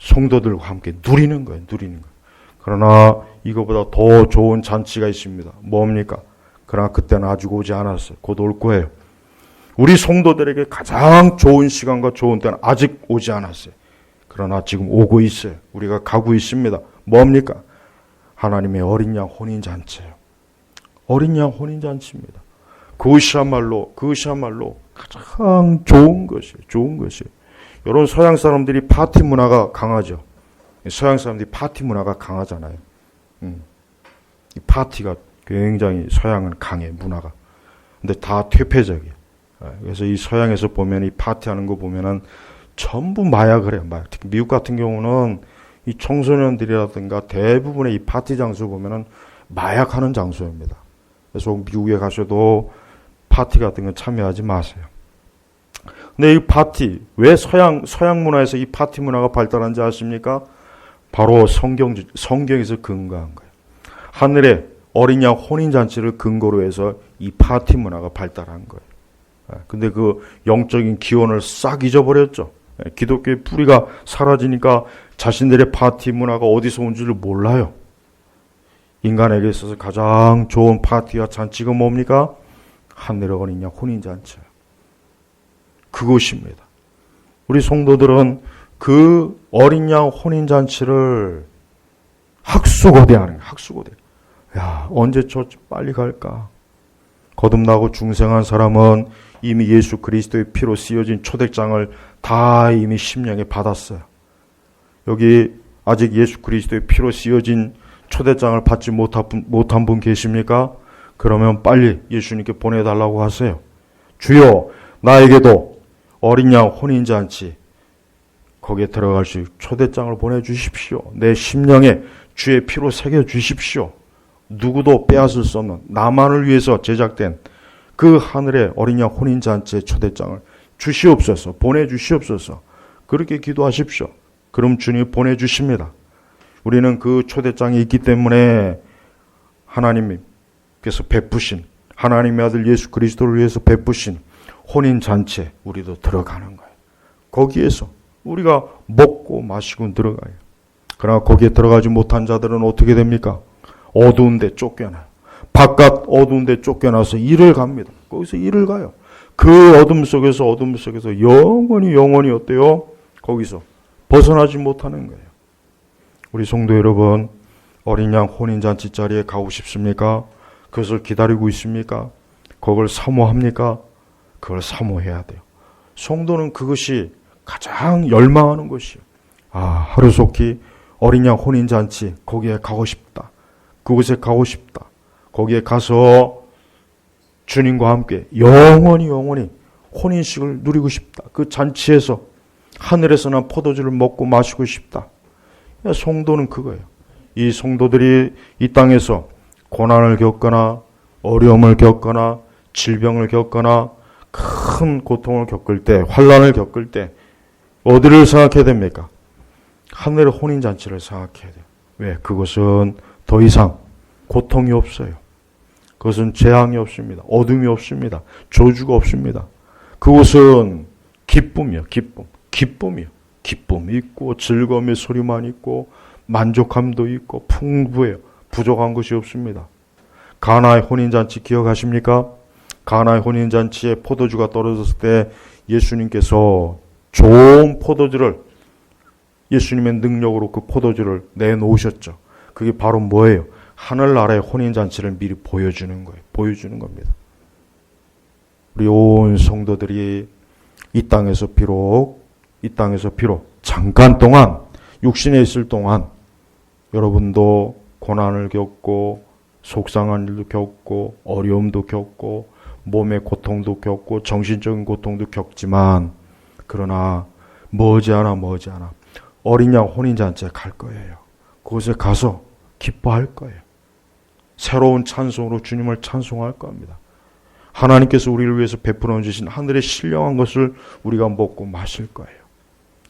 성도들과 함께 누리는 거예요. 누리는 거예요. 그러나 이거보다 더 좋은 잔치가 있습니다. 뭡니까? 그러나 그때는 아직 오지 않았어요. 곧 올 거예요. 우리 성도들에게 가장 좋은 시간과 좋은 때는 아직 오지 않았어요. 그러나 지금 오고 있어요. 우리가 가고 있습니다. 뭡니까? 하나님의 어린 양 혼인잔치예요. 어린 양 혼인잔치입니다. 그것이야말로 가장 좋은 것이에요. 좋은 것이에요. 여러분, 서양 사람들이 파티 문화가 강하죠. 서양 사람들이 파티 문화가 강하잖아요. 이 파티가 굉장히 서양은 강해, 문화가. 근데 다 퇴폐적이에요. 그래서 이 서양에서 보면 이 파티하는 거 보면은 전부 마약을 해요. 마약. 특히 미국 같은 경우는 이 청소년들이라든가 대부분의 이 파티 장소 보면은 마약하는 장소입니다. 그래서 미국에 가셔도 파티 같은 건 참여하지 마세요. 근데 이 파티, 왜 서양 문화에서 이 파티 문화가 발달한지 아십니까? 바로 성경에서 근거한 거예요. 하늘에 어린 양 혼인잔치를 근거로 해서 이 파티 문화가 발달한 거예요. 근데 그 영적인 기원을 싹 잊어버렸죠. 기독교의 뿌리가 사라지니까 자신들의 파티 문화가 어디서 온지를 몰라요. 인간에게 있어서 가장 좋은 파티와 잔치가 뭡니까? 하늘의 어린 양 혼인잔치예요. 그것입니다. 우리 성도들은 그 어린 양 혼인잔치를 학수고대하는 거예요. 학수고대. 야, 언제 저 빨리 갈까? 거듭나고 중생한 사람은 이미 예수 그리스도의 피로 씌어진 초대장을 다 이미 심령에 받았어요. 여기 아직 예수 그리스도의 피로 씌어진 초대장을 받지 못한 분 계십니까? 그러면 빨리 예수님께 보내달라고 하세요. 주여, 나에게도 어린 양 혼인잔치 거기에 들어갈 수 있는 초대장을 보내주십시오. 내 심령에 주의 피로 새겨주십시오. 누구도 빼앗을 수 없는 나만을 위해서 제작된 그 하늘의 어린 양 혼인잔치의 초대장을 주시옵소서, 보내주시옵소서. 그렇게 기도하십시오. 그럼 주님이 보내주십니다. 우리는 그 초대장이 있기 때문에 하나님께서 베푸신, 하나님의 아들 예수 그리스도를 위해서 베푸신 혼인잔치에 우리도 들어가는 거예요. 거기에서 우리가 먹고 마시고 들어가요. 그러나 거기에 들어가지 못한 자들은 어떻게 됩니까? 어두운 데 쫓겨나요. 바깥 어두운 데 쫓겨나서 일을 갑니다. 거기서 일을 가요. 그 어둠 속에서 영원히 어때요? 거기서 벗어나지 못하는 거예요. 우리 성도 여러분, 어린 양 혼인잔치 자리에 가고 싶습니까? 그것을 기다리고 있습니까? 그걸 사모합니까? 그걸 사모해야 돼요. 성도는 그것이 가장 열망하는 것이에요. 하루속히 어린 양 혼인잔치 거기에 가고 싶다. 그곳에 가고 싶다. 거기에 가서 주님과 함께 영원히 혼인식을 누리고 싶다. 그 잔치에서 하늘에서 난 포도주를 먹고 마시고 싶다. 성도는 그거예요. 이 성도들이 이 땅에서 고난을 겪거나 어려움을 겪거나 질병을 겪거나 큰 고통을 겪을 때, 환난을 겪을 때 어디를 생각해야 됩니까? 하늘의 혼인잔치를 생각해야 돼요. 왜? 그것은 더 이상 고통이 없어요. 그것은 재앙이 없습니다. 어둠이 없습니다. 저주가 없습니다. 그것은 기쁨이요. 기쁨이요. 기쁨이 있고 즐거움의 소리만 있고 만족함도 있고 풍부해요. 부족한 것이 없습니다. 가나의 혼인잔치 기억하십니까? 가나의 혼인잔치에 포도주가 떨어졌을 때 예수님께서 좋은 포도주를, 예수님의 능력으로 그 포도주를 내놓으셨죠. 그게 바로 뭐예요? 하늘나라의 혼인잔치를 미리 보여주는 거예요. 보여주는 겁니다. 우리 온 성도들이 이 땅에서 비록 잠깐 동안, 육신에 있을 동안 여러분도 고난을 겪고 속상한 일도 겪고 어려움도 겪고 몸의 고통도 겪고 정신적인 고통도 겪지만 그러나 머지않아 어린 양 혼인잔치에 갈 거예요. 그곳에 가서 기뻐할 거예요. 새로운 찬송으로 주님을 찬송할 겁니다. 하나님께서 우리를 위해서 베풀어 주신 하늘의 신령한 것을 우리가 먹고 마실 거예요.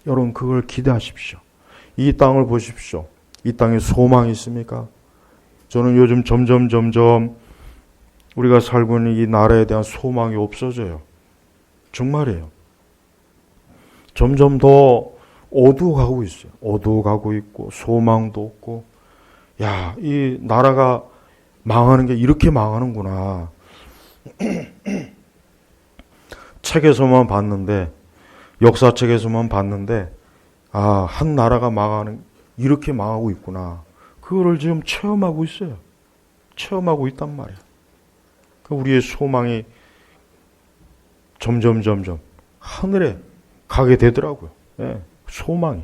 여러분 그걸 기대하십시오. 이 땅을 보십시오. 이 땅에 소망이 있습니까? 저는 요즘 점점 우리가 살고 있는 이 나라에 대한 소망이 없어져요. 정말이에요. 점점 더 어두워가고 있어요. 어두워가고 있고 소망도 없고 야, 이 나라가 망하는 게 이렇게 망하는구나. 책에서만 봤는데 역사책에서만 봤는데 한 나라가 이렇게 망하고 있구나. 그거를 지금 체험하고 있어요. 체험하고 있단 말이에요. 우리의 소망이 점점 하늘에 가게 되더라고요. 예, 소망이.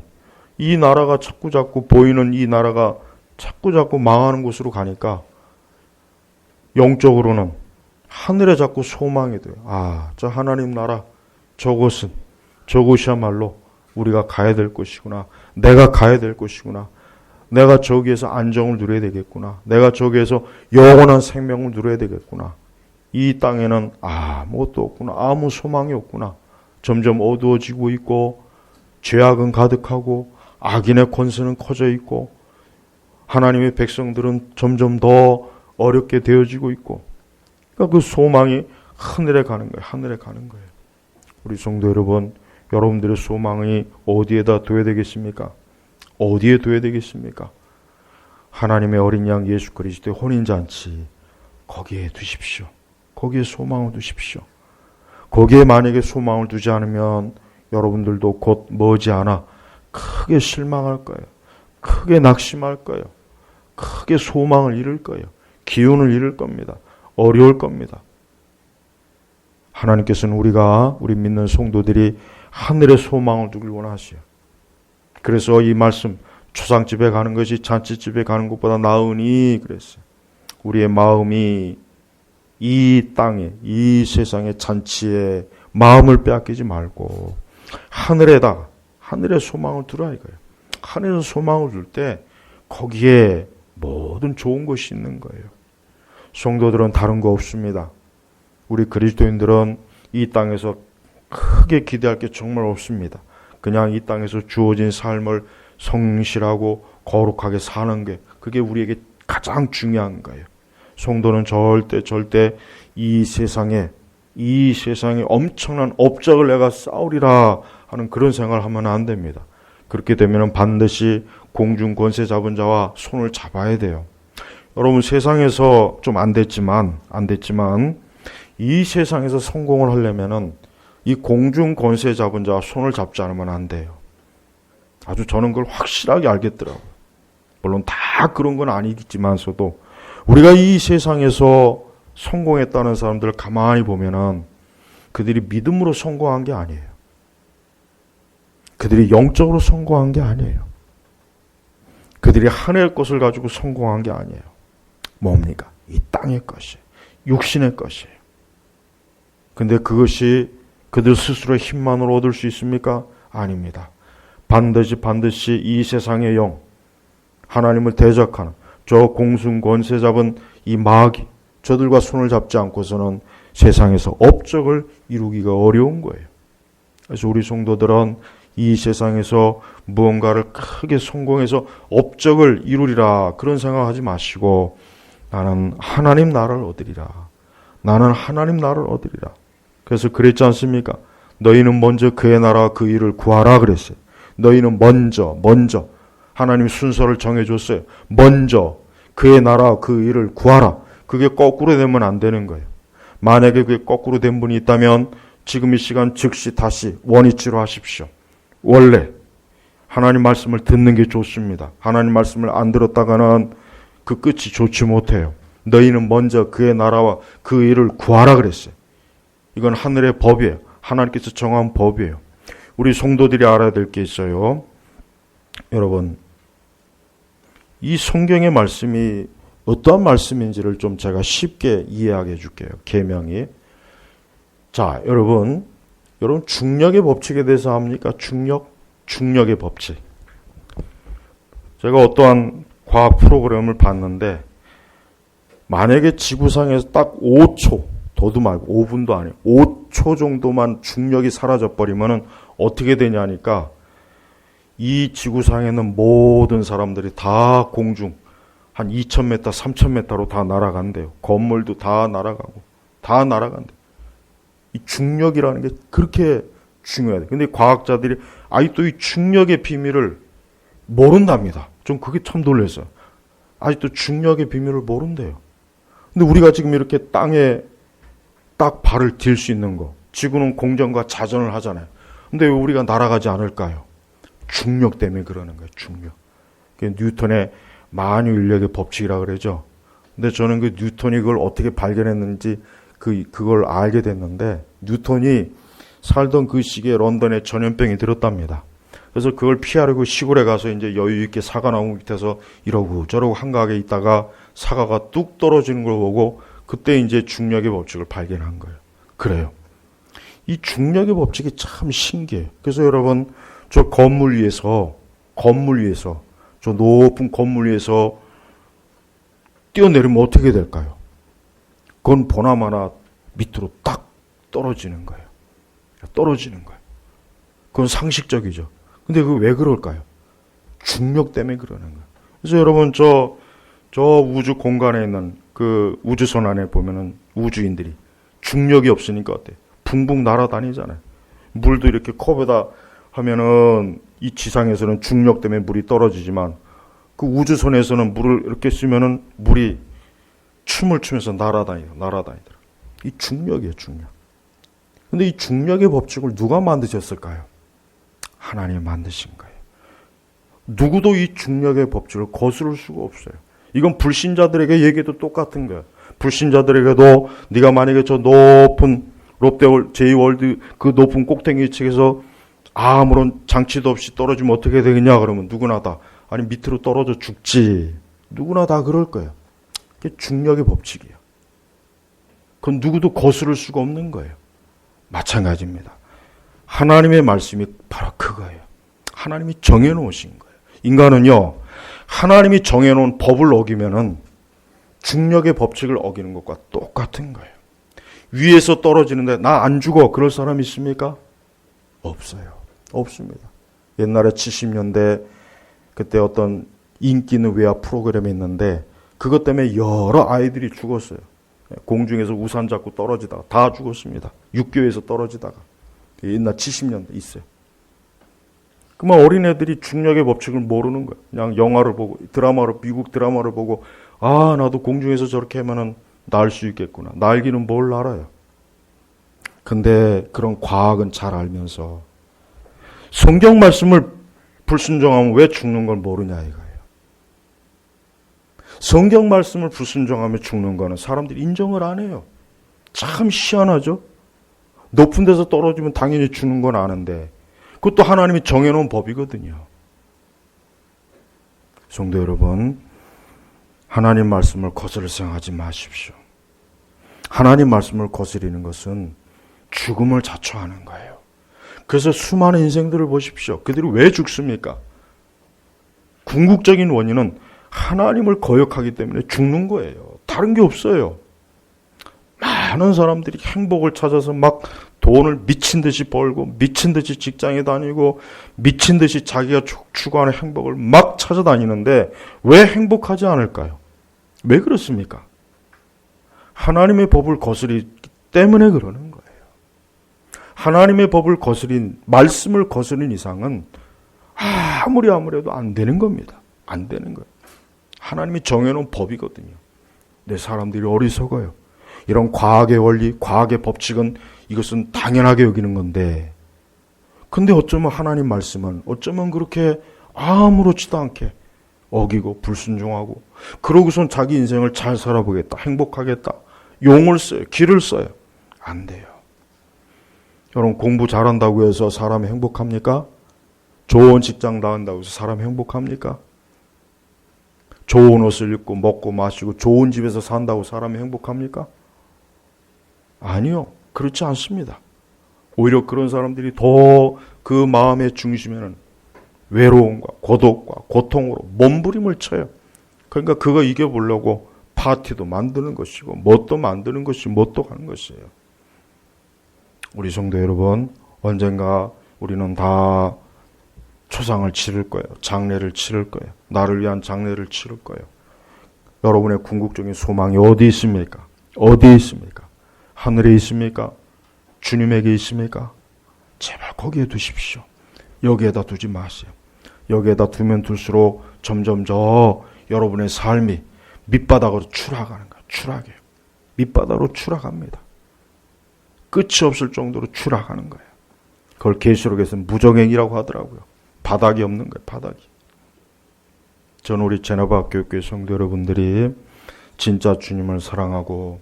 이 나라가 자꾸 보이는 이 나라가 자꾸 망하는 곳으로 가니까 영적으로는 하늘에 자꾸 소망이 돼요. 저 하나님 나라 저곳이야말로 우리가 가야 될 곳이구나. 내가 가야 될 곳이구나. 내가 저기에서 안정을 누려야 되겠구나. 내가 저기에서 영원한 생명을 누려야 되겠구나. 이 땅에는 아무것도 없구나. 아무 소망이 없구나. 점점 어두워지고 있고 죄악은 가득하고 악인의 권세는 커져 있고 하나님의 백성들은 점점 더 어렵게 되어지고 있고 그러니까 그 소망이 하늘에 가는 거예요. 하늘에 가는 거예요. 우리 성도 여러분, 여러분들의 소망이 어디에다 둬야 되겠습니까? 어디에 둬야 되겠습니까? 하나님의 어린 양 예수 그리스도의 혼인잔치 거기에 두십시오. 거기에 소망을 두십시오. 거기에 만약에 소망을 두지 않으면 여러분들도 곧 머지않아 크게 실망할 거예요. 크게 낙심할 거예요. 크게 소망을 잃을 거예요. 기운을 잃을 겁니다. 어려울 겁니다. 하나님께서는 우리 믿는 성도들이 하늘의 소망을 두길 원하시요. 그래서 이 말씀 초상집에 가는 것이 잔치집에 가는 것보다 나으니 그랬어요. 우리의 마음이 이 땅에 이 세상의 잔치에 마음을 빼앗기지 말고 하늘의 소망을 두라 이거예요. 하늘에서 소망을 둘 때 거기에 모든 좋은 것이 있는 거예요. 성도들은 다른 거 없습니다. 우리 그리스도인들은 이 땅에서 크게 기대할 게 정말 없습니다. 그냥 이 땅에서 주어진 삶을 성실하고 거룩하게 사는 게 그게 우리에게 가장 중요한 거예요. 성도는 절대 이 세상에 엄청난 업적을 내가 쌓으리라 하는 그런 생각을 하면 안 됩니다. 그렇게 되면 반드시 공중 권세 잡은 자와 손을 잡아야 돼요. 여러분 세상에서 좀 안 됐지만 이 세상에서 성공을 하려면은 이 공중 권세 잡은 자와 손을 잡지 않으면 안 돼요. 아주 저는 그걸 확실하게 알겠더라고요. 물론 다 그런 건 아니겠지만서도 우리가 이 세상에서 성공했다는 사람들을 가만히 보면은 그들이 믿음으로 성공한 게 아니에요. 그들이 영적으로 성공한 게 아니에요. 그들이 하늘의 것을 가지고 성공한 게 아니에요. 뭡니까? 이 땅의 것이에요. 육신의 것이에요. 근데 그것이 그들 스스로의 힘만으로 얻을 수 있습니까? 아닙니다. 반드시 이 세상의 영, 하나님을 대적하는 저 공중 권세 잡은 이 마귀, 저들과 손을 잡지 않고서는 세상에서 업적을 이루기가 어려운 거예요. 그래서 우리 성도들은 이 세상에서 무언가를 크게 성공해서 업적을 이루리라 그런 생각하지 마시고 나는 하나님 나라를 얻으리라. 나는 하나님 나라를 얻으리라. 그래서 그랬지 않습니까? 너희는 먼저 그의 나라와 그 일을 구하라 그랬어요. 너희는 먼저 하나님 순서를 정해줬어요. 먼저 그의 나라와 그 일을 구하라. 그게 거꾸로 되면 안 되는 거예요. 만약에 그게 거꾸로 된 분이 있다면 지금 이 시간 즉시 다시 원위치로 하십시오. 원래 하나님 말씀을 듣는 게 좋습니다. 하나님 말씀을 안 들었다가는 그 끝이 좋지 못해요. 너희는 먼저 그의 나라와 그 일을 구하라 그랬어요. 이건 하늘의 법이에요. 하나님께서 정한 법이에요. 우리 성도들이 알아야 될 게 있어요. 여러분, 이 성경의 말씀이 어떠한 말씀인지를 좀 제가 쉽게 이해하게 해줄게요. 계명이. 자, 여러분 중력의 법칙에 대해서 압니까? 중력의 법칙. 제가 어떠한 과학 프로그램을 봤는데 만약에 지구상에서 딱 5초, 더도 말고 5분도 아니에요. 5초 정도만 중력이 사라져버리면 어떻게 되냐니까 이 지구상에는 모든 사람들이 다 공중 한 2,000m, 3,000m로 다 날아간대요. 건물도 다 날아가고 다 날아간대요. 이 중력이라는 게 그렇게 중요해요. 근데 과학자들이 아직도 이 중력의 비밀을 모른답니다. 좀 그게 참 놀랐어요. 아직도 중력의 비밀을 모른대요. 근데 우리가 지금 이렇게 땅에 딱 발을 딜 수 있는 거, 지구는 공전과 자전을 하잖아요. 근데 왜 우리가 날아가지 않을까요? 중력 때문에 그러는 거예요. 중력. 뉴턴의 만유인력의 법칙이라 그러죠. 근데 저는 그 뉴턴이 그걸 어떻게 발견했는지 그걸 알게 됐는데, 뉴턴이 살던 그 시기에 런던에 전염병이 들었답니다. 그래서 그걸 피하려고 시골에 가서 이제 여유 있게 사과나무 밑에서 이러고 저러고 한가하게 있다가 사과가 뚝 떨어지는 걸 보고 그때 이제 중력의 법칙을 발견한 거예요. 그래요. 이 중력의 법칙이 참 신기해요. 그래서 여러분, 저 건물 위에서, 저 높은 건물 위에서 뛰어내리면 어떻게 될까요? 그건 보나마나 밑으로 딱 떨어지는 거예요. 그건 상식적이죠. 근데 그게 왜 그럴까요? 중력 때문에 그러는 거예요. 그래서 여러분, 저 우주 공간에 있는 그 우주선 안에 보면은 우주인들이 중력이 없으니까 어때요? 붕붕 날아다니잖아요. 물도 이렇게 컵에다 하면은 이 지상에서는 중력 때문에 물이 떨어지지만 그 우주선에서는 물을 이렇게 쓰면은 물이 춤을 추면서 날아다니더라. 이 중력이에요, 중력. 근데 이 중력의 법칙을 누가 만드셨을까요? 하나님이 만드신 거예요. 누구도 이 중력의 법칙을 거스를 수가 없어요. 이건 불신자들에게 얘기해도 똑같은 거예요. 불신자들에게도 네가 만약에 저 높은 롯데월 제2월드 그 높은 꼭대기 측에서 아무런 장치도 없이 떨어지면 어떻게 되겠냐 그러면 누구나 다 아니 밑으로 떨어져 죽지. 누구나 다 그럴 거예요. 그게 중력의 법칙이에요. 그건 누구도 거스를 수가 없는 거예요. 마찬가지입니다. 하나님의 말씀이 바로 그거예요. 하나님이 정해놓으신 거예요. 인간은요, 하나님이 정해놓은 법을 어기면은 중력의 법칙을 어기는 것과 똑같은 거예요. 위에서 떨어지는데 나 안 죽어 그럴 사람 있습니까? 없어요. 없습니다. 옛날에 70년대 그때 어떤 인기 있는 외화 프로그램이 있는데 그것 때문에 여러 아이들이 죽었어요. 공중에서 우산 잡고 떨어지다가 다 죽었습니다. 육교에서 떨어지다가. 옛날 70년대 있어요. 그러면 어린애들이 중력의 법칙을 모르는 거예요. 그냥 영화를 보고 미국 드라마를 보고 아 나도 공중에서 저렇게 하면은 날 수 있겠구나. 날기는 뭘 알아요. 근데 그런 과학은 잘 알면서 성경 말씀을 불순종하면 왜 죽는 걸 모르냐 이거예요. 성경 말씀을 불순종하며 죽는 거는 사람들이 인정을 안 해요. 참 희한하죠. 높은 데서 떨어지면 당연히 죽는 건 아는데 그것도 하나님이 정해놓은 법이거든요. 성도 여러분, 하나님 말씀을 거스를 생각하지 마십시오. 하나님 말씀을 거스리는 것은 죽음을 자초하는 거예요. 그래서 수많은 인생들을 보십시오. 그들이 왜 죽습니까? 궁극적인 원인은 하나님을 거역하기 때문에 죽는 거예요. 다른 게 없어요. 많은 사람들이 행복을 찾아서 막 돈을 미친 듯이 벌고 미친 듯이 직장에 다니고 미친 듯이 자기가 추구하는 행복을 막 찾아다니는데 왜 행복하지 않을까요? 왜 그렇습니까? 하나님의 법을 거스리기 때문에 그러는 거예요. 하나님의 법을 말씀을 거스린 이상은 아무리 해도 안 되는 겁니다. 안 되는 거예요. 하나님이 정해놓은 법이거든요. 내 사람들이 어리석어요. 이런 과학의 원리, 과학의 법칙은 이것은 당연하게 여기는 건데 근데 어쩌면 하나님 말씀은 어쩌면 그렇게 아무렇지도 않게 어기고 불순종하고 그러고선 자기 인생을 잘 살아보겠다, 행복하겠다, 용을 써요, 길을 써요. 안 돼요. 여러분 공부 잘한다고 해서 사람이 행복합니까? 좋은 직장 나간다고 해서 사람이 행복합니까? 좋은 옷을 입고 먹고 마시고 좋은 집에서 산다고 사람이 행복합니까? 아니요. 그렇지 않습니다. 오히려 그런 사람들이 더 그 마음의 중심에는 외로움과 고독과 고통으로 몸부림을 쳐요. 그러니까 그거 이겨보려고 파티도 만드는 것이고 뭣도 만드는 것이 뭣도 하는 것이에요. 우리 성도 여러분, 언젠가 우리는 다 초상을 치를 거예요. 장례를 치를 거예요. 나를 위한 장례를 치를 거예요. 여러분의 궁극적인 소망이 어디 있습니까? 어디 있습니까? 하늘에 있습니까? 주님에게 있습니까? 제발 거기에 두십시오. 여기에다 두지 마세요. 여기에다 두면 둘수록 점점 여러분의 삶이 밑바닥으로 추락하는 거예요. 추락이에요. 밑바닥으로 추락합니다. 끝이 없을 정도로 추락하는 거예요. 그걸 계시록에서는 무정행이라고 하더라고요. 바닥이 없는 거예요. 바닥이. 저는 우리 제나바 교육교회 성도 여러분들이 진짜 주님을 사랑하고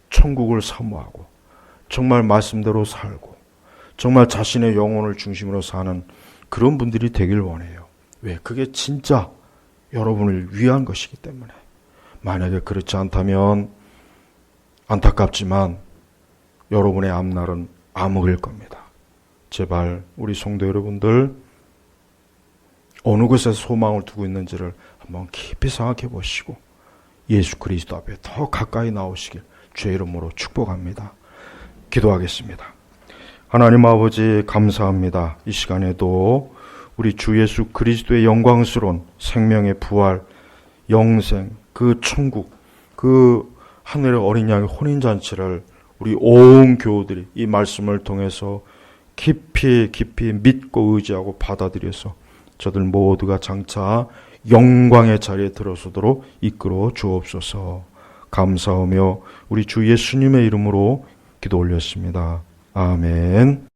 천국을 사모하고 정말 말씀대로 살고 정말 자신의 영혼을 중심으로 사는 그런 분들이 되길 원해요. 왜? 그게 진짜 여러분을 위한 것이기 때문에. 만약에 그렇지 않다면 안타깝지만 여러분의 앞날은 암흑일 겁니다. 제발 우리 성도 여러분들 어느 곳에 소망을 두고 있는지를 한번 깊이 생각해 보시고 예수 그리스도 앞에 더 가까이 나오시길 주의 이름으로 축복합니다. 기도하겠습니다. 하나님 아버지 감사합니다. 이 시간에도 우리 주 예수 그리스도의 영광스러운 생명의 부활, 영생, 그 천국, 그 하늘의 어린 양의 혼인잔치를 우리 온 교우들이 이 말씀을 통해서 깊이 믿고 의지하고 받아들여서 저들 모두가 장차 영광의 자리에 들어서도록 이끌어 주옵소서. 감사하며 우리 주 예수님의 이름으로 기도 올렸습니다. 아멘.